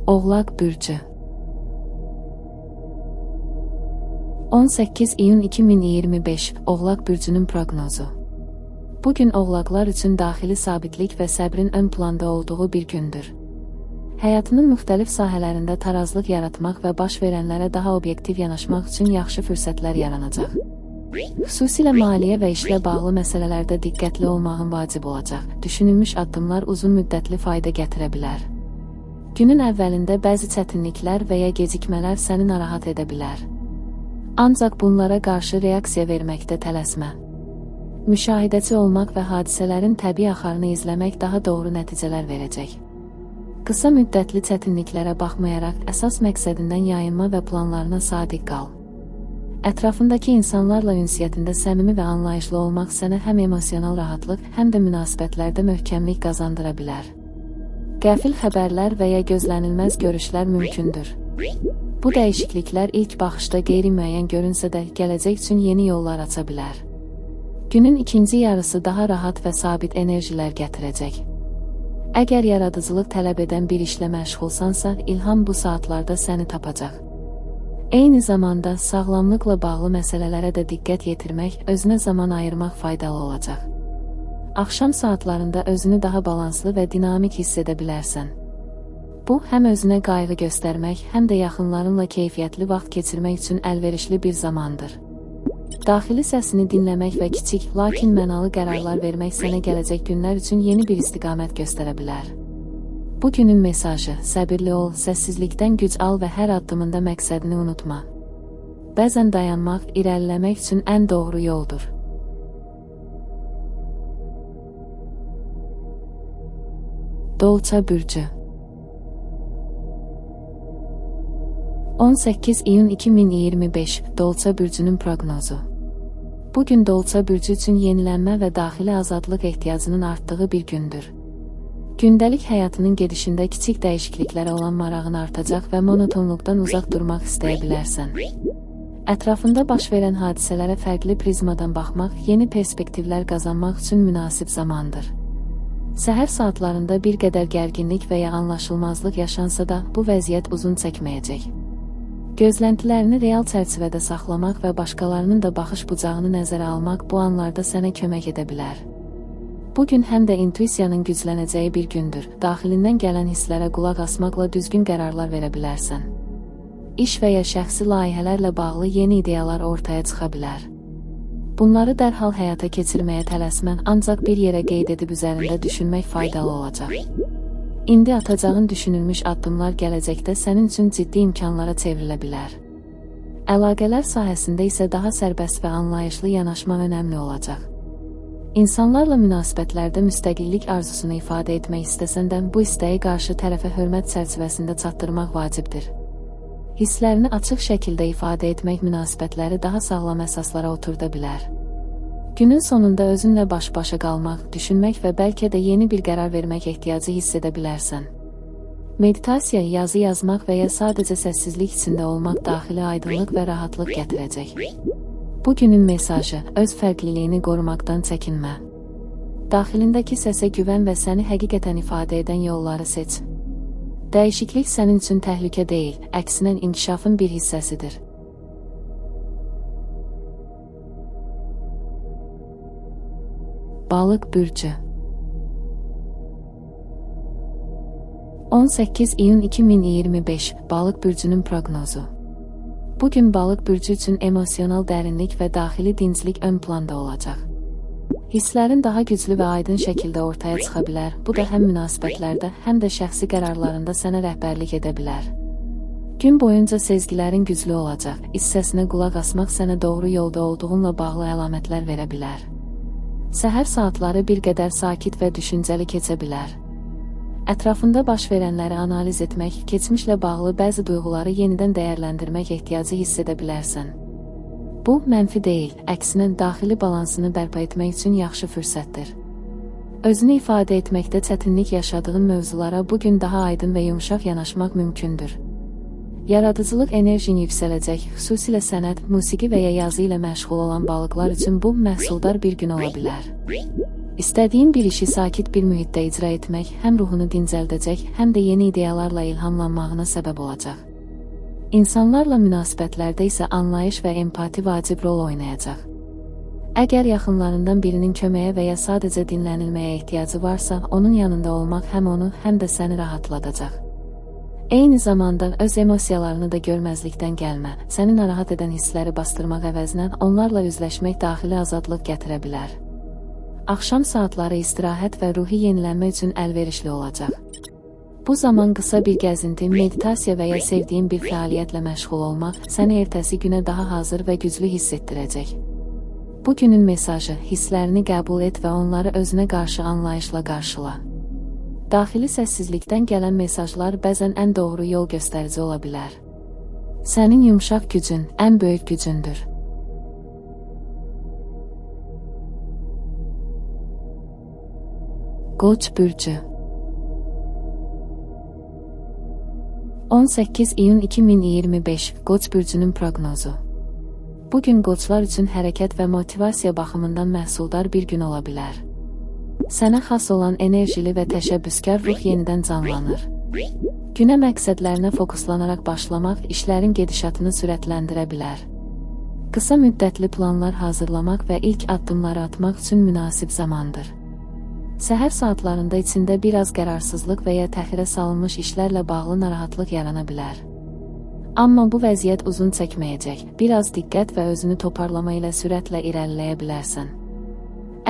Oğlaq Bürcü 18 iyun 2025 Oğlaq Bürcünün proqnozu. Bugün Oğlaqlar üçün daxili sabitlik və səbrin ön planda olduğu bir gündür. Həyatının müxtəlif sahələrində tarazlıq yaratmaq və baş verənlərə daha obyektiv yanaşmaq üçün yaxşı fürsətlər yaranacaq. Xüsusilə maliyyə və işlə bağlı məsələlərdə diqqətli olmağın vacib olacaq. Düşünülmüş addımlar uzun müddətli fayda gətirə bilər. Günün əvvəlində bəzi çətinliklər və ya gecikmələr səni narahat edə bilər. Ancaq bunlara qarşı reaksiya verməkdə tələsmə. Müşahidəçi olmaq və hadisələrin təbii axarını izləmək daha doğru nəticələr verəcək. Qısa müddətli çətinliklərə baxmayaraq əsas məqsədindən yayınma və planlarına sadiq qal. Ətrafındakı insanlarla ünsiyyətində səmimi və anlayışlı olmaq sənə həm emosional rahatlıq, həm də münasibətlərdə möhkəmlik qazandıra bilər. Qəfil xəbərlər və ya gözlənilməz görüşlər mümkündür. Bu dəyişikliklər ilk baxışda qeyri-müəyyən görünsə də gələcək üçün yeni yollar aça bilər. Günün ikinci yarısı daha rahat və sabit enerjilər gətirəcək. Əgər yaradıcılıq tələb edən bir işlə məşğulsansa, ilham bu saatlarda səni tapacaq. Eyni zamanda sağlamlıqla bağlı məsələlərə də diqqət yetirmək, özünə zaman ayırmaq faydalı olacaq. Axşam saatlarında özünü daha balanslı və dinamik hiss edə bilərsən. Bu, həm özünə qayğı göstərmək, həm də yaxınlarınla keyfiyyətli vaxt keçirmək üçün əlverişli bir zamandır. Daxili səsini dinləmək və kiçik, lakin mənalı qərarlar vermək sənə gələcək günlər üçün yeni bir istiqamət göstərə bilər. Bu günün mesajı: səbirli ol, səssizlikdən güc al və hər addımında məqsədini unutma. Bəzən dayanmaq, irəliləmək üçün ən doğru yoldur. Dolça Bürcü 18 iyun 2025 Dolça Bürcünün proqnozu. Bugün Dolça Bürcü üçün yenilənmə və daxili azadlıq ehtiyacının artdığı bir gündür. Gündəlik həyatının gedişində kiçik dəyişikliklərə olan marağın artacaq və monotonluqdan uzaq durmaq istəyə bilərsən. Ətrafında baş verən hadisələrə fərqli prizmadan baxmaq, yeni perspektivlər qazanmaq üçün münasib zamandır. Səhər saatlarında bir qədər gərginlik və ya anlaşılmazlıq yaşansa da, bu vəziyyət uzun çəkməyəcək. Gözləntilərini real çərçivədə saxlamaq və başqalarının da baxış bucağını nəzərə almaq bu anlarda sənə kömək edə bilər. Bugün həm də intuisiyanın güclənəcəyi bir gündür. Daxilindən gələn hisslərə qulaq asmaqla düzgün qərarlar verə bilərsən. İş və ya şəxsi layihələrlə bağlı yeni ideyalar ortaya çıxa bilər. Bunları dərhal həyata keçirməyə tələsmən, ancaq bir yerə qeyd edib üzərində düşünmək faydalı olacaq. İndi atacağın düşünülmüş addımlar gələcəkdə sənin üçün ciddi imkanlara çevrilə bilər. Əlaqələr sahəsində isə daha sərbəst və anlayışlı yanaşma önəmli olacaq. İnsanlarla münasibətlərdə müstəqillik arzusunu ifadə etmək istəsən də, bu istəyi qarşı tərəfə hörmət çərçivəsində çatdırmaq vacibdir. Hisslərini açıq şəkildə ifadə etmək münasibətləri daha sağlam əsaslara oturda bilər. Günün sonunda özünlə baş-başa qalmaq, düşünmək və bəlkə də yeni bir qərar vermək ehtiyacı hiss edə bilərsən. Meditasiya, yazı yazmaq və ya sadəcə səssizlik içində olmaq daxili aydınlıq və rahatlıq gətirəcək. Bugünün mesajı: öz fərqliliyini qorumaqdan çəkinmə. Daxilindəki səsə güvən və səni həqiqətən ifadə edən yolları seç. Dəyişiklik sənin üçün təhlükə deyil, əksinə inkişafın bir hissəsidir. Balıq Bürcü 18 iyun 2025 Balıq Bürcünün proqnozu. Bugün Balıq Bürcü üçün emosional dərinlik və daxili dinclik ön planda olacaq. Hisslərin daha güclü və aydın şəkildə ortaya çıxa bilər. Bu da həm münasibətlərdə, həm də şəxsi qərarlarında sənə rəhbərlik edə bilər. Gün boyunca sezgilərin güclü olacaq. İç səsinə qulaq asmaq sənə doğru yolda olduğunla bağlı əlamətlər verə bilər. Səhər saatları bir qədər sakit və düşüncəli keçə bilər. Ətrafında baş verənləri analiz etmək, keçmişlə bağlı bəzi duyğuları yenidən dəyərləndirmək ehtiyacı hiss edə bilərsən. Bu, mənfi deyil, əksinə daxili balansını bərpa etmək üçün yaxşı fürsətdir. Özünü ifadə etməkdə çətinlik yaşadığın mövzulara bugün daha aydın və yumşaq yanaşmaq mümkündür. Yaradıcılıq enerjin yüksələcək, xüsusilə sənət, musiqi və ya yazı ilə məşğul olan balıqlar üçün bu məhsuldar bir gün ola bilər. İstədiyin bir işi sakit bir mühitdə icra etmək həm ruhunu dincəldəcək, həm də yeni ideyalarla ilhamlanmağına səbəb olacaq. İnsanlarla münasibətlərdə isə anlayış və empati vacib rol oynayacaq. Əgər yaxınlarından birinin köməyə və ya sadəcə dinlənilməyə ehtiyacı varsa, onun yanında olmaq həm onu, həm də səni rahatladacaq. Eyni zamanda öz emosiyalarını da görməzlikdən gəlmə. Səni narahat edən hissləri bastırmaq əvəzinə onlarla üzləşmək daxili azadlıq gətirə bilər. Axşam saatları istirahət və ruhi yenilənmə üçün əlverişli olacaq. Bu zaman qısa bir gəzinti, meditasiya və ya sevdiyin bir fəaliyyətlə məşğul olmaq səni ertəsi günə daha hazır və güclü hiss etdirəcək. Bu günün mesajı: hisslərini qəbul et və onları özünə qarşı anlayışla qarşıla. Daxili səssizlikdən gələn mesajlar bəzən ən doğru yol göstərici ola bilər. Sənin yumşaq gücün ən böyük gücündür. Qoç bürcü 18 iyun 2025 Qoç bürcünün proqnozu. Bugün qoçlar üçün hərəkət və motivasiya baxımından məhsuldar bir gün ola bilər. Sənə xas olan enerjili və təşəbbüskar ruh yenidən canlanır. Günə məqsədlərinə fokuslanaraq başlamaq işlərin gedişatını sürətləndirə bilər. Qısa müddətli planlar hazırlamaq və ilk addımları atmaq üçün münasib zamandır. Səhər saatlarında içində biraz qərarsızlıq və ya təxirə salınmış işlərlə bağlı narahatlıq yarana bilər. Amma bu vəziyyət uzun çəkməyəcək. Biraz diqqət və özünü toparlama ilə sürətlə irəliləyə bilərsən.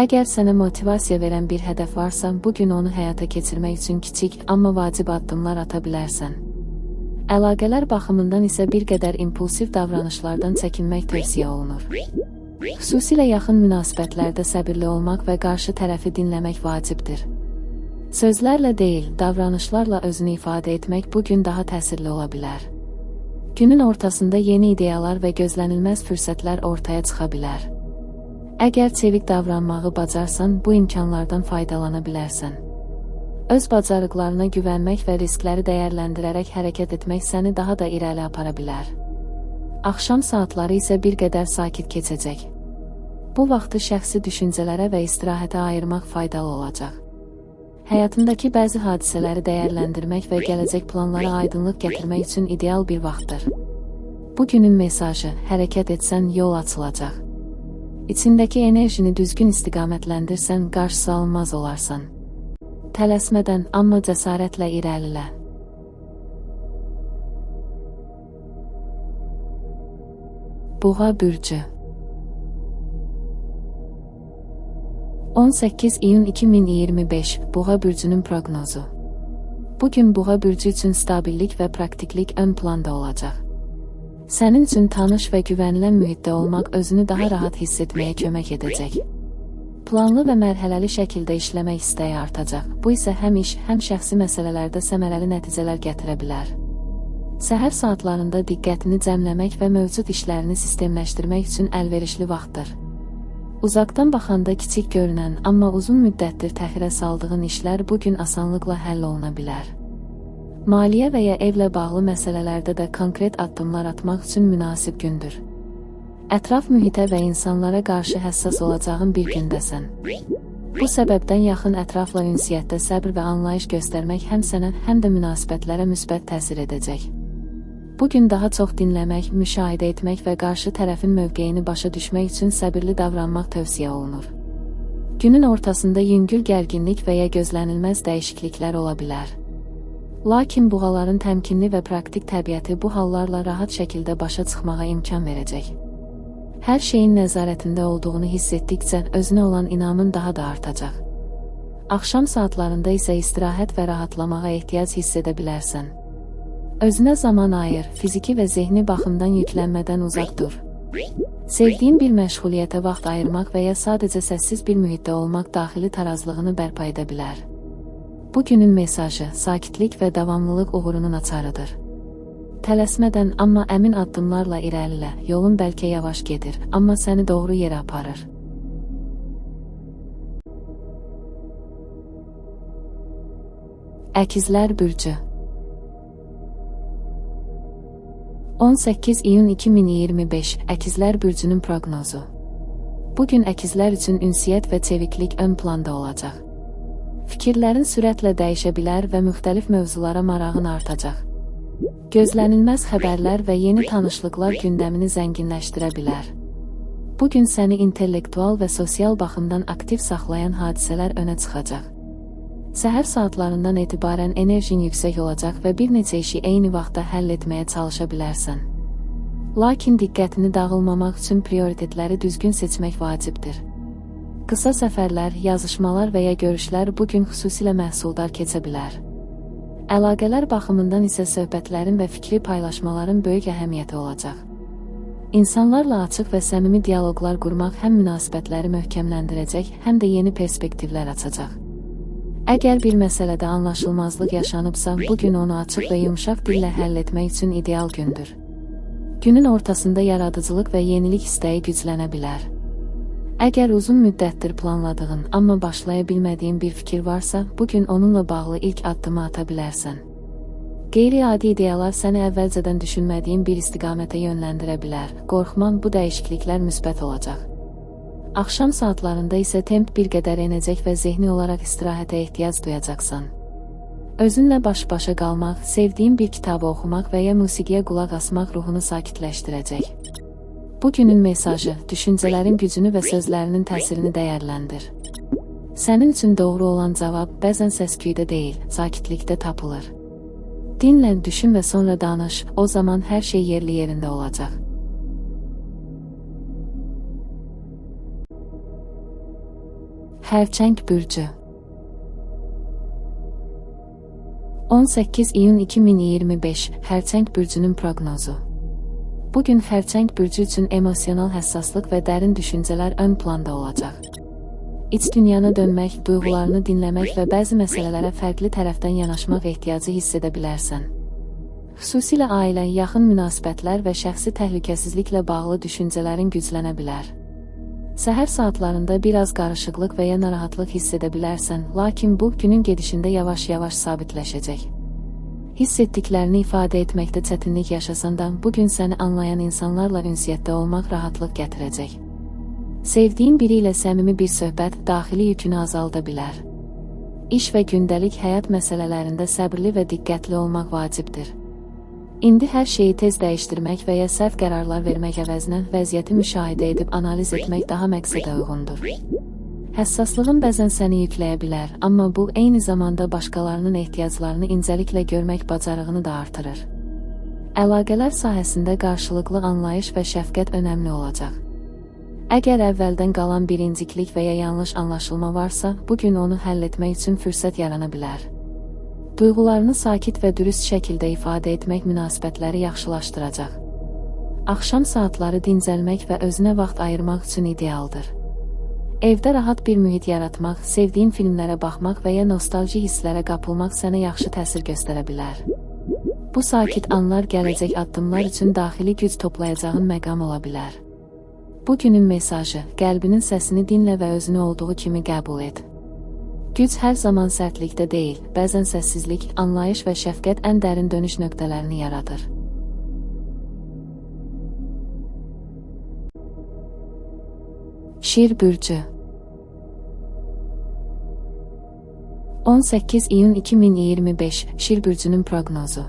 Əgər sənə motivasiya verən bir hədəf varsa, bugün onu həyata keçirmək üçün kiçik, amma vacib addımlar ata bilərsən. Əlaqələr baxımından isə bir qədər impulsiv davranışlardan çəkinmək tövsiyə olunur. Xüsusilə yaxın münasibətlərdə səbirli olmaq və qarşı tərəfi dinləmək vacibdir. Sözlərlə deyil, davranışlarla özünü ifadə etmək bugün daha təsirli ola bilər. Günün ortasında yeni ideyalar və gözlənilməz fürsətlər ortaya çıxa bilər. Əgər çevik davranmağı bacarsan, bu imkanlardan faydalana bilərsən. Öz bacarıqlarına güvənmək və riskləri dəyərləndirərək hərəkət etmək səni daha da irəli apara bilər. Axşam saatları isə bir qədər sakit keçəcək. Bu vaxtı şəxsi düşüncələrə və istirahətə ayırmaq faydalı olacaq. Həyatındakı bəzi hadisələri dəyərləndirmək və gələcək planlara aydınlıq gətirmək üçün ideal bir vaxtdır. Bugünün mesajı: hərəkət etsən yol açılacaq. İçindəki enerjini düzgün istiqamətləndirsən, qarşısı alınmaz olarsan. Tələsmədən, amma cəsarətlə irəlilə. Boğa bürcü 18 iyun 2025 Boğa bürcünün proqnozu. Bugün Boğa bürcü üçün stabillik və praktiklik ön planda olacaq. Sənin üçün tanış və güvənilən mühitdə olmaq özünü daha rahat hiss etməyə kömək edəcək. Planlı və mərhələli şəkildə işləmək istəyi artacaq. Bu isə həm iş, həm şəxsi məsələlərdə səmərəli nəticələr gətirə bilər. Səhər saatlarında diqqətini cəmləmək və mövcud işlərini sistemləşdirmək üçün əlverişli vaxtdır. Uzaqdan baxanda kiçik görünən, amma uzun müddətdir təxirə saldığın işlər bugün asanlıqla həll oluna bilər. Maliyyə və ya evlə bağlı məsələlərdə də konkret addımlar atmaq üçün münasib gündür. Ətraf mühitə və insanlara qarşı həssas olacağın bir gündəsən. Bu səbəbdən yaxın ətrafla ünsiyyətdə səbr və anlayış göstərmək həm sənə, həm də münasibətlərə müsbət təsir edəcək. Bugün daha çox dinləmək, müşahidə etmək və qarşı tərəfin mövqeyini başa düşmək üçün səbirli davranmaq tövsiyə olunur. Günün ortasında yüngül gərginlik və ya gözlənilməz dəyişikliklər ola bilər. Lakin boğaların təmkinli və praktik təbiəti bu hallarla rahat şəkildə başa çıxmağa imkan verəcək. Hər şeyin nəzarətində olduğunu hiss etdikcə özünə olan inamın daha da artacaq. Axşam saatlarında isə istirahət və rahatlamağa ehtiyac hiss edə bilərsən. Özünə zaman ayır, fiziki və zehni baxımdan yüklənmədən uzaq dur. Sevdiyin bir məşğuliyyətə vaxt ayırmaq və ya sadəcə səssiz bir mühitdə olmaq daxili tarazlığını bərpa edə bilər. Bugünün mesajı: sakitlik və davamlılıq uğurunun açarıdır. Tələsmədən, amma əmin addımlarla irəlilə. Yolun bəlkə yavaş gedir, amma səni doğru yerə aparır. Əkizlər bürcü 18 iyun 2025 Əkizlər bürcünün proqnozu. Bugün əkizlər üçün ünsiyyət və çeviklik ön planda olacaq. Fikirlərin sürətlə dəyişə bilər və müxtəlif mövzulara marağın artacaq. Gözlənilməz xəbərlər və yeni tanışlıqlar gündəmini zənginləşdirə bilər. Bugün səni intellektual və sosial baxımdan aktiv saxlayan hadisələr önə çıxacaq. Səhər saatlarından etibarən enerjin yüksək olacaq və bir neçə işi eyni vaxtda həll etməyə çalışa bilərsən. Lakin diqqətini dağılmamaq üçün prioritetləri düzgün seçmək vacibdir. Qısa səfərlər, yazışmalar və ya görüşlər bugün xüsusilə məhsuldar keçə bilər. Əlaqələr baxımından isə söhbətlərin və fikri paylaşmaların böyük əhəmiyyəti olacaq. İnsanlarla açıq və səmimi dialoqlar qurmaq həm münasibətləri möhkəmləndirəcək, həm də yeni perspektivlər açacaq. Əgər bir məsələdə anlaşılmazlıq yaşanıbsa, bugün onu açıq və yumşaq dillə həll etmək üçün ideal gündür. Günün ortasında yaradıcılıq və yenilik istəyi güclənə bilər. Əgər uzun müddətdir planladığın, amma başlaya bilmədiyin bir fikir varsa, bugün onunla bağlı ilk addımı ata bilərsən. Qeyri-adi ideyalar səni əvvəlcədən düşünmədiyin bir istiqamətə yönləndirə bilər. Qorxman, bu dəyişikliklər müsbət olacaq. Axşam saatlarında isə temp bir qədər enəcək və zehni olaraq istirahətə ehtiyac duyacaqsan. Özünlə baş-başa qalmaq, sevdiyin bir kitabı oxumaq və ya musiqiyə qulaq asmaq ruhunu sakitləşdirəcək. Bugünün mesajı, düşüncələrin gücünü və sözlərinin təsirini dəyərləndir. Sənin üçün doğru olan cavab bəzən səsküydə deyil, sakitlikdə tapılır. Dinlən, düşün və sonra danış, o zaman hər şey yerli yerində olacaq. Xərçəng bürcü 18 iyun 2025 Xərçəng bürcünün proqnozu. Bugün Xərçəng bürcü üçün emosional həssaslıq və dərin düşüncələr ön planda olacaq. İç dünyana dönmək, duyğularını dinləmək və bəzi məsələlərə fərqli tərəfdən yanaşmaq ehtiyacı hiss edə bilərsən. Xüsusilə ailə, yaxın münasibətlər və şəxsi təhlükəsizliklə bağlı düşüncələrin güclənə bilər. Səhər saatlarında biraz qarışıqlıq və ya narahatlıq hiss edə bilərsən, lakin bu, günün gedişində yavaş-yavaş sabitləşəcək. Hiss etdiklərini ifadə etməkdə çətinlik yaşasan da, bugün səni anlayan insanlarla ünsiyyətdə olmaq rahatlıq gətirəcək. Sevdiyin biri ilə səmimi bir söhbət daxili yükünü azalda bilər. İş və gündəlik həyat məsələlərində səbirli və diqqətli olmaq vacibdir. İndi hər şeyi tez dəyişdirmək və ya səhv qərarlar vermək əvəzinə vəziyyəti müşahidə edib analiz etmək daha məqsədə uyğundur. Həssaslığın bəzən səni yükləyə bilər, amma bu, eyni zamanda başqalarının ehtiyaclarını incəliklə görmək bacarığını da artırır. Əlaqələr sahəsində qarşılıqlı anlayış və şəfqət önəmli olacaq. Əgər əvvəldən qalan bir inciklik və ya yanlış anlaşılma varsa, bugün onu həll etmək üçün fürsət yarana bilər. Duyğularını sakit və dürüst şəkildə ifadə etmək münasibətləri yaxşılaşdıracaq. Axşam saatları dincəlmək və özünə vaxt ayırmaq üçün idealdır. Evdə rahat bir mühit yaratmaq, sevdiyin filmlərə baxmaq və ya nostalji hisslərə qapılmaq sənə yaxşı təsir göstərə bilər. Bu sakit anlar gələcək addımlar üçün daxili güc toplayacağın məqam ola bilər. Bugünün mesajı, qəlbinin səsini dinlə və özünü olduğu kimi qəbul et. Güc hər zaman sərtlikdə deyil, bəzən səssizlik, anlayış və şəfqət ən dərin dönüş nöqtələrini yaradır. Şir bürcü 18 iyun 2025 Şir bürcünün proqnozu.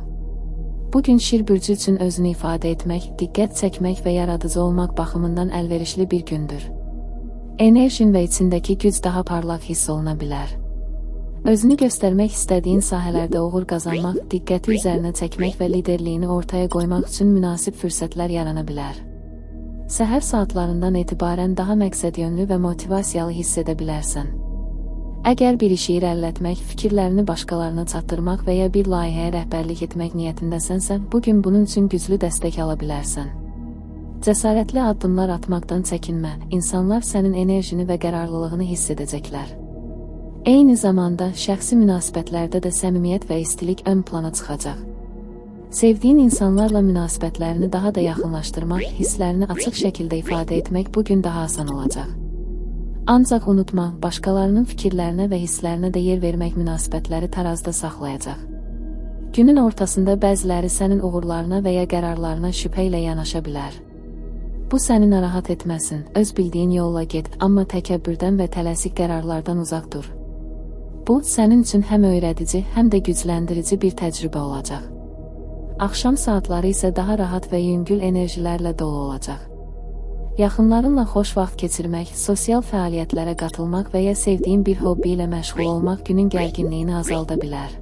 Bugün Şir bürcü üçün özünü ifadə etmək, diqqət çəkmək və yaradıcı olmaq baxımından əlverişli bir gündür. Enerjin və içindəki güc daha parlaq hiss oluna bilər. Özünü göstərmək istədiyin sahələrdə uğur qazanmaq, diqqəti üzərinə çəkmək və liderliyini ortaya qoymaq üçün münasib fürsətlər yarana bilər. Səhər saatlarından etibarən daha məqsədyönlü və motivasiyalı hiss edə bilərsən. Əgər bir işi irəlilətmək, fikirlərini başqalarına çatdırmaq və ya bir layihəyə rəhbərlik etmək niyyətindəsənsə, bugün bunun üçün güclü dəstək ala bilərsən. Cəsarətli addımlar atmaqdan çəkinmə, insanlar sənin enerjini və qərarlılığını hiss edəcəklər. Eyni zamanda, şəxsi münasibətlərdə də səmimiyyət və istilik ön plana çıxacaq. Sevdiyin insanlarla münasibətlərini daha da yaxınlaşdırmaq, hisslərini açıq şəkildə ifadə etmək bugün daha asan olacaq. Ancaq unutma, başqalarının fikirlərinə və hisslərinə də yer vermək münasibətləri tarazda saxlayacaq. Günün ortasında bəziləri sənin uğurlarına və ya qərarlarına şübhə ilə yanaşa bilər. Bu səni narahat etməsin, öz bildiyin yolla get, amma təkəbbürdən və tələsik qərarlardan uzaq dur. Bu, sənin üçün həm öyrədici, həm də gücləndirici bir təcrübə olacaq. Axşam saatları isə daha rahat və yüngül enerjilərlə dolu olacaq. Yaxınlarınla xoş vaxt keçirmək, sosial fəaliyyətlərə qatılmaq və ya sevdiyin bir hobbi ilə məşğul olmaq günün gərginliyini azalda bilər.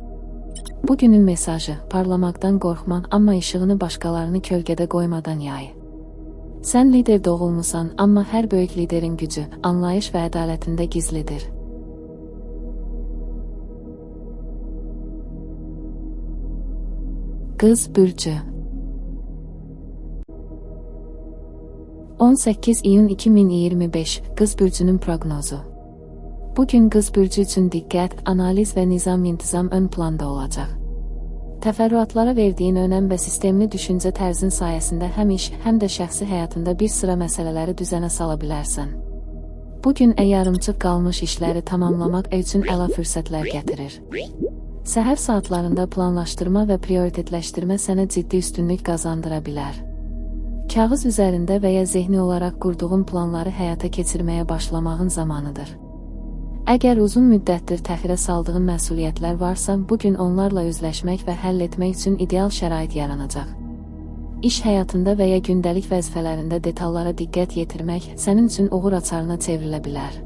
Bugünün mesajı, parlamaqdan qorxma, amma işığını başqalarını kölgədə qoymadan yay. Sən lider doğulmusan, amma hər böyük liderin gücü, anlayış və ədalətində gizlidir. Qız bürcü 18 iyun 2025 Qız bürcünün proqnozu. Bugün Qız bürcü üçün diqqət, analiz və nizam-intizam ön planda olacaq. Təfərrüatlara verdiyin önəm və sistemli düşüncə tərzin sayəsində həm iş, həm də şəxsi həyatında bir sıra məsələləri düzənə sala bilərsən. Bugün yarımçıq qalmış işləri tamamlamaq üçün əla fürsətlər gətirir. Səhər saatlarında planlaşdırma və prioritetləşdirmə sənə ciddi üstünlük qazandıra bilər. Kağız üzərində və ya zehni olaraq qurduğun planları həyata keçirməyə başlamağın zamanıdır. Əgər uzun müddətdir təxirə saldığın məsuliyyətlər varsa, bugün onlarla üzləşmək və həll etmək üçün ideal şərait yaranacaq. İş həyatında və ya gündəlik vəzifələrində detallara diqqət yetirmək sənin üçün uğur açarına çevrilə bilər.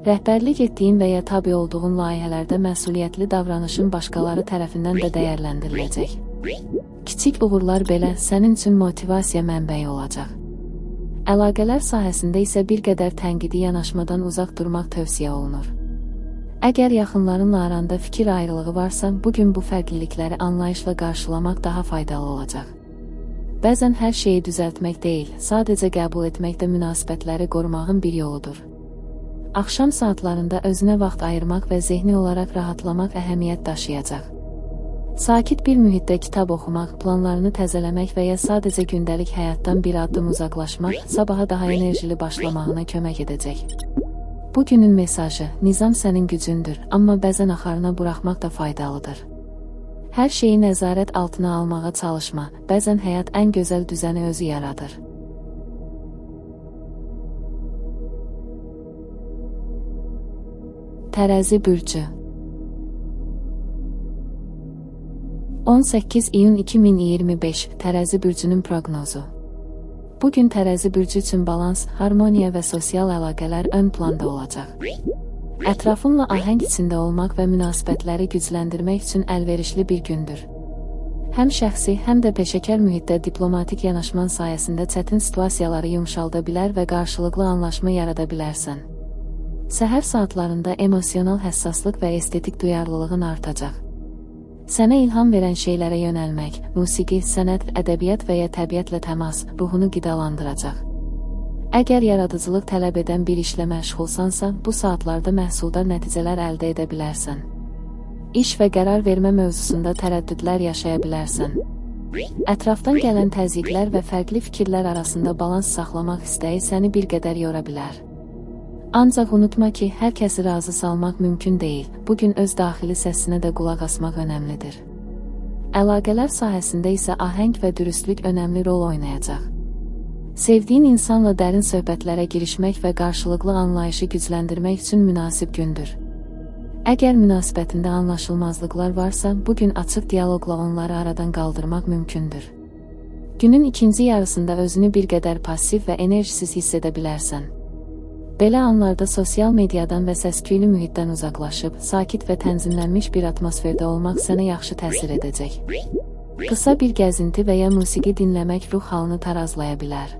Rəhbərlik etdiyin və ya tabi olduğun layihələrdə məsuliyyətli davranışın başqaları tərəfindən də dəyərləndiriləcək. Kiçik uğurlar belə sənin üçün motivasiya mənbəyi olacaq. Əlaqələr sahəsində isə bir qədər tənqidi yanaşmadan uzaq durmaq tövsiyə olunur. Əgər yaxınlarınla aranda fikir ayrılığı varsa, bugün bu fərqlilikləri anlayışla qarşılamaq daha faydalı olacaq. Bəzən hər şeyi düzəltmək deyil, sadəcə qəbul etmək də münasibətləri qorumağın bir yoludur. Axşam saatlarında özünə vaxt ayırmaq və zehni olaraq rahatlamaq əhəmiyyət daşıyacaq. Sakit bir mühitdə kitab oxumaq, planlarını təzələmək və ya sadəcə gündəlik həyatdan bir addım uzaqlaşmaq sabaha daha enerjili başlamağına kömək edəcək. Bugünün mesajı, nizam sənin gücündür, amma bəzən axarına buraxmaq da faydalıdır. Hər şeyi nəzarət altına almağa çalışma, bəzən həyat ən gözəl düzəni özü yaradır. Tərəzi bürcü 18 iyun 2025 Tərəzi bürcünün proqnozu. Bugün Tərəzi bürcü üçün balans, harmoniya və sosial əlaqələr ön planda olacaq. Ətrafınla ahəng içində olmaq və münasibətləri gücləndirmək üçün əlverişli bir gündür. Həm şəxsi, həm də peşəkar mühitdə diplomatik yanaşman sayəsində çətin situasiyaları yumşalda bilər və qarşılıqlı anlaşma yarada bilərsən. Səhər saatlarında emosional həssaslıq və estetik duyarlılığın artacaq. Sənə ilham verən şeylərə yönəlmək, musiqi, sənət, ədəbiyyat və ya təbiətlə təmas ruhunu qidalandıracaq. Əgər yaradıcılıq tələb edən bir işlə məşğulsansa, bu saatlarda məhsuldar nəticələr əldə edə bilərsən. İş və qərar vermə mövzusunda tərəddüdlər yaşaya bilərsən. Ətrafdan gələn təzyiqlər və fərqli fikirlər arasında balans saxlamaq istəyi səni bir qədər yora bilər. Ancaq unutma ki, hər kəsi razı salmaq mümkün deyil, bugün öz daxili səsinə də qulaq asmaq önəmlidir. Əlaqələr sahəsində isə ahəng və dürüstlük önəmli rol oynayacaq. Sevdiyin insanla dərin söhbətlərə girişmək və qarşılıqlı anlayışı gücləndirmək üçün münasib gündür. Əgər münasibətində anlaşılmazlıqlar varsa, bugün açıq dialoqla onları aradan qaldırmaq mümkündür. Günün ikinci yarısında özünü bir qədər passiv və enerjisiz hiss edə bilərsən. Belə anlarda sosial mediadan və səs-küylü mühitdən uzaqlaşıb, sakit və tənzimlənmiş bir atmosferdə olmaq sənə yaxşı təsir edəcək. Qısa bir gəzinti və ya musiqi dinləmək ruh halını tarazlaya bilər.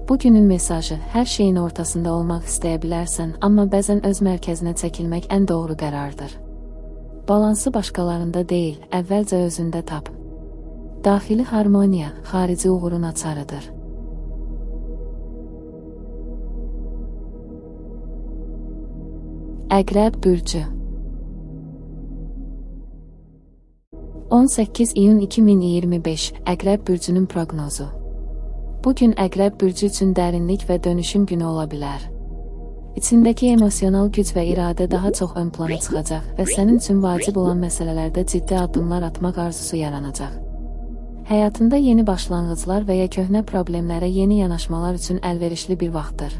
Bugünün mesajı, hər şeyin ortasında olmaq istəyə bilərsən, amma bəzən öz mərkəzinə çəkilmək ən doğru qərardır. Balansı başqalarında deyil, əvvəlcə özündə tap. Daxili harmoniya, xarici uğurun açarıdır. Əqrəb bürcü 18 iyun 2025 Əqrəb bürcünün proqnozu. Bugün Əqrəb bürcü üçün dərinlik və dönüşüm günü ola bilər. İçindəki emosional güc və iradə daha çox ön plana çıxacaq və sənin üçün vacib olan məsələlərdə ciddi addımlar atmaq arzusu yaranacaq. Həyatında yeni başlanğıclar və ya köhnə problemlərə yeni yanaşmalar üçün əlverişli bir vaxtdır.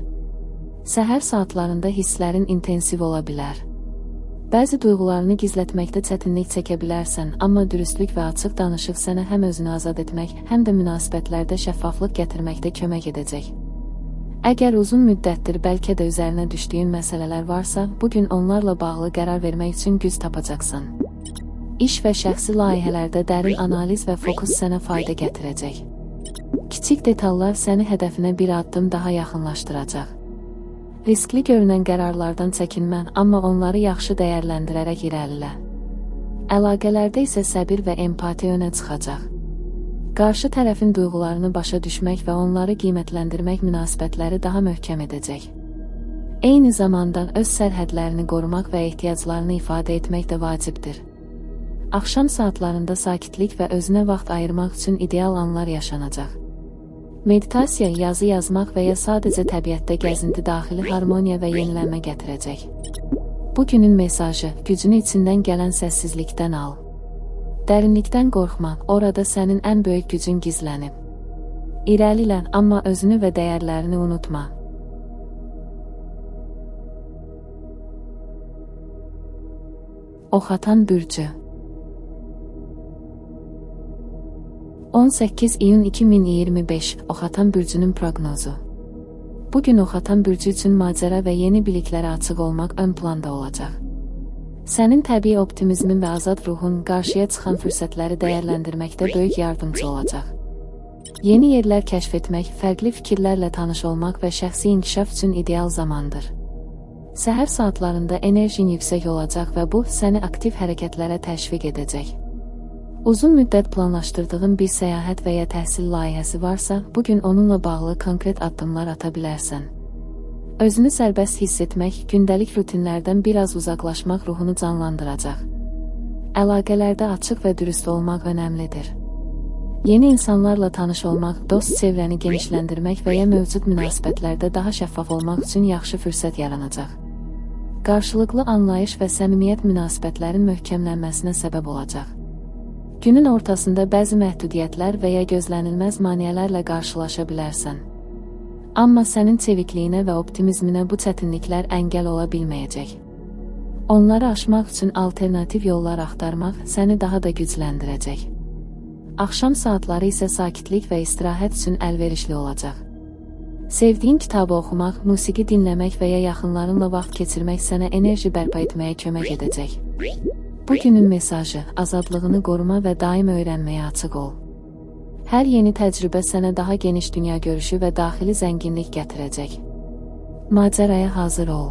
Səhər saatlarında hisslərin intensiv ola bilər. Bəzi duyğularını gizlətməkdə çətinlik çəkə bilərsən, amma dürüstlük və açıq danışıq sənə həm özünü azad etmək, həm də münasibətlərdə şəffaflıq gətirməkdə kömək edəcək. Əgər uzun müddətdir bəlkə də üzərinə düşdüyün məsələlər varsa, bugün onlarla bağlı qərar vermək üçün güc tapacaqsan. İş və şəxsi layihələrdə dərin analiz və fokus sənə fayda gətirəcək. Kiçik detallar səni hədəfinə bir addım daha yaxınlaşdıracaq. Riskli görünən qərarlardan çəkinmən, amma onları yaxşı dəyərləndirərək irəlilə. Əlaqələrdə isə səbir və empati önə çıxacaq. Qarşı tərəfin duyğularını başa düşmək və onları qiymətləndirmək münasibətləri daha möhkəm edəcək. Eyni zamanda öz sərhədlərini qorumaq və ehtiyaclarını ifadə etmək də vacibdir. Axşam saatlarında sakitlik və özünə vaxt ayırmaq üçün ideal anlar yaşanacaq. Meditasiya, yazı yazmaq və ya sadəcə təbiətdə gəzinti daxili harmoniya və yenilənmə gətirəcək. Bugünün mesajı: gücünü içindən gələn səssizlikdən al. Dərinlikdən qorxma, orada sənin ən böyük gücün gizlənib. İrəlilən, amma özünü və dəyərlərini unutma. Oxatan bürcü. 18 iyun 2025 Oxatan bürcünün proqnozu. Bugün Oxatan bürcü üçün macəra və yeni biliklərə açıq olmaq ön planda olacaq. Sənin təbii optimizmin və azad ruhun qarşıya çıxan fürsətləri dəyərləndirməkdə böyük yardımcı olacaq. Yeni yerlər kəşf etmək, fərqli fikirlərlə tanış olmaq və şəxsi inkişaf üçün ideal zamandır. Səhər saatlarında enerjin yüksək olacaq və bu, səni aktiv hərəkətlərə təşviq edəcək. Uzun müddət planlaşdırdığın bir səyahət və ya təhsil layihəsi varsa, bugün onunla bağlı konkret addımlar ata bilərsən. Özünü sərbəst hiss etmək, gündəlik rutinlərdən biraz uzaqlaşmaq ruhunu canlandıracaq. Əlaqələrdə açıq və dürüst olmaq önəmlidir. Yeni insanlarla tanış olmaq, dost çevrəni genişləndirmək və ya mövcud münasibətlərdə daha şəffaf olmaq üçün yaxşı fürsət yaranacaq. Qarşılıqlı anlayış və səmimiyyət münasibətlərin möhkəmlənməsinə səbəb olacaq. Günün ortasında bəzi məhdudiyyətlər və ya gözlənilməz maneələrlə qarşılaşa bilərsən. Amma sənin çevikliyinə və optimizminə bu çətinliklər əngəl ola bilməyəcək. Onları aşmaq üçün alternativ yollar axtarmaq səni daha da gücləndirəcək. Axşam saatları isə sakitlik və istirahət üçün əlverişli olacaq. Sevdiyin kitabı oxumaq, musiqi dinləmək və ya yaxınlarınla vaxt keçirmək sənə enerji bərpa etməyə kömək edəcək. Bugünün mesajı: azadlığını qoruma və daim öyrənməyə açıq ol. Hər yeni təcrübə sənə daha geniş dünya görüşü və daxili zənginlik gətirəcək. Macəraya hazır ol.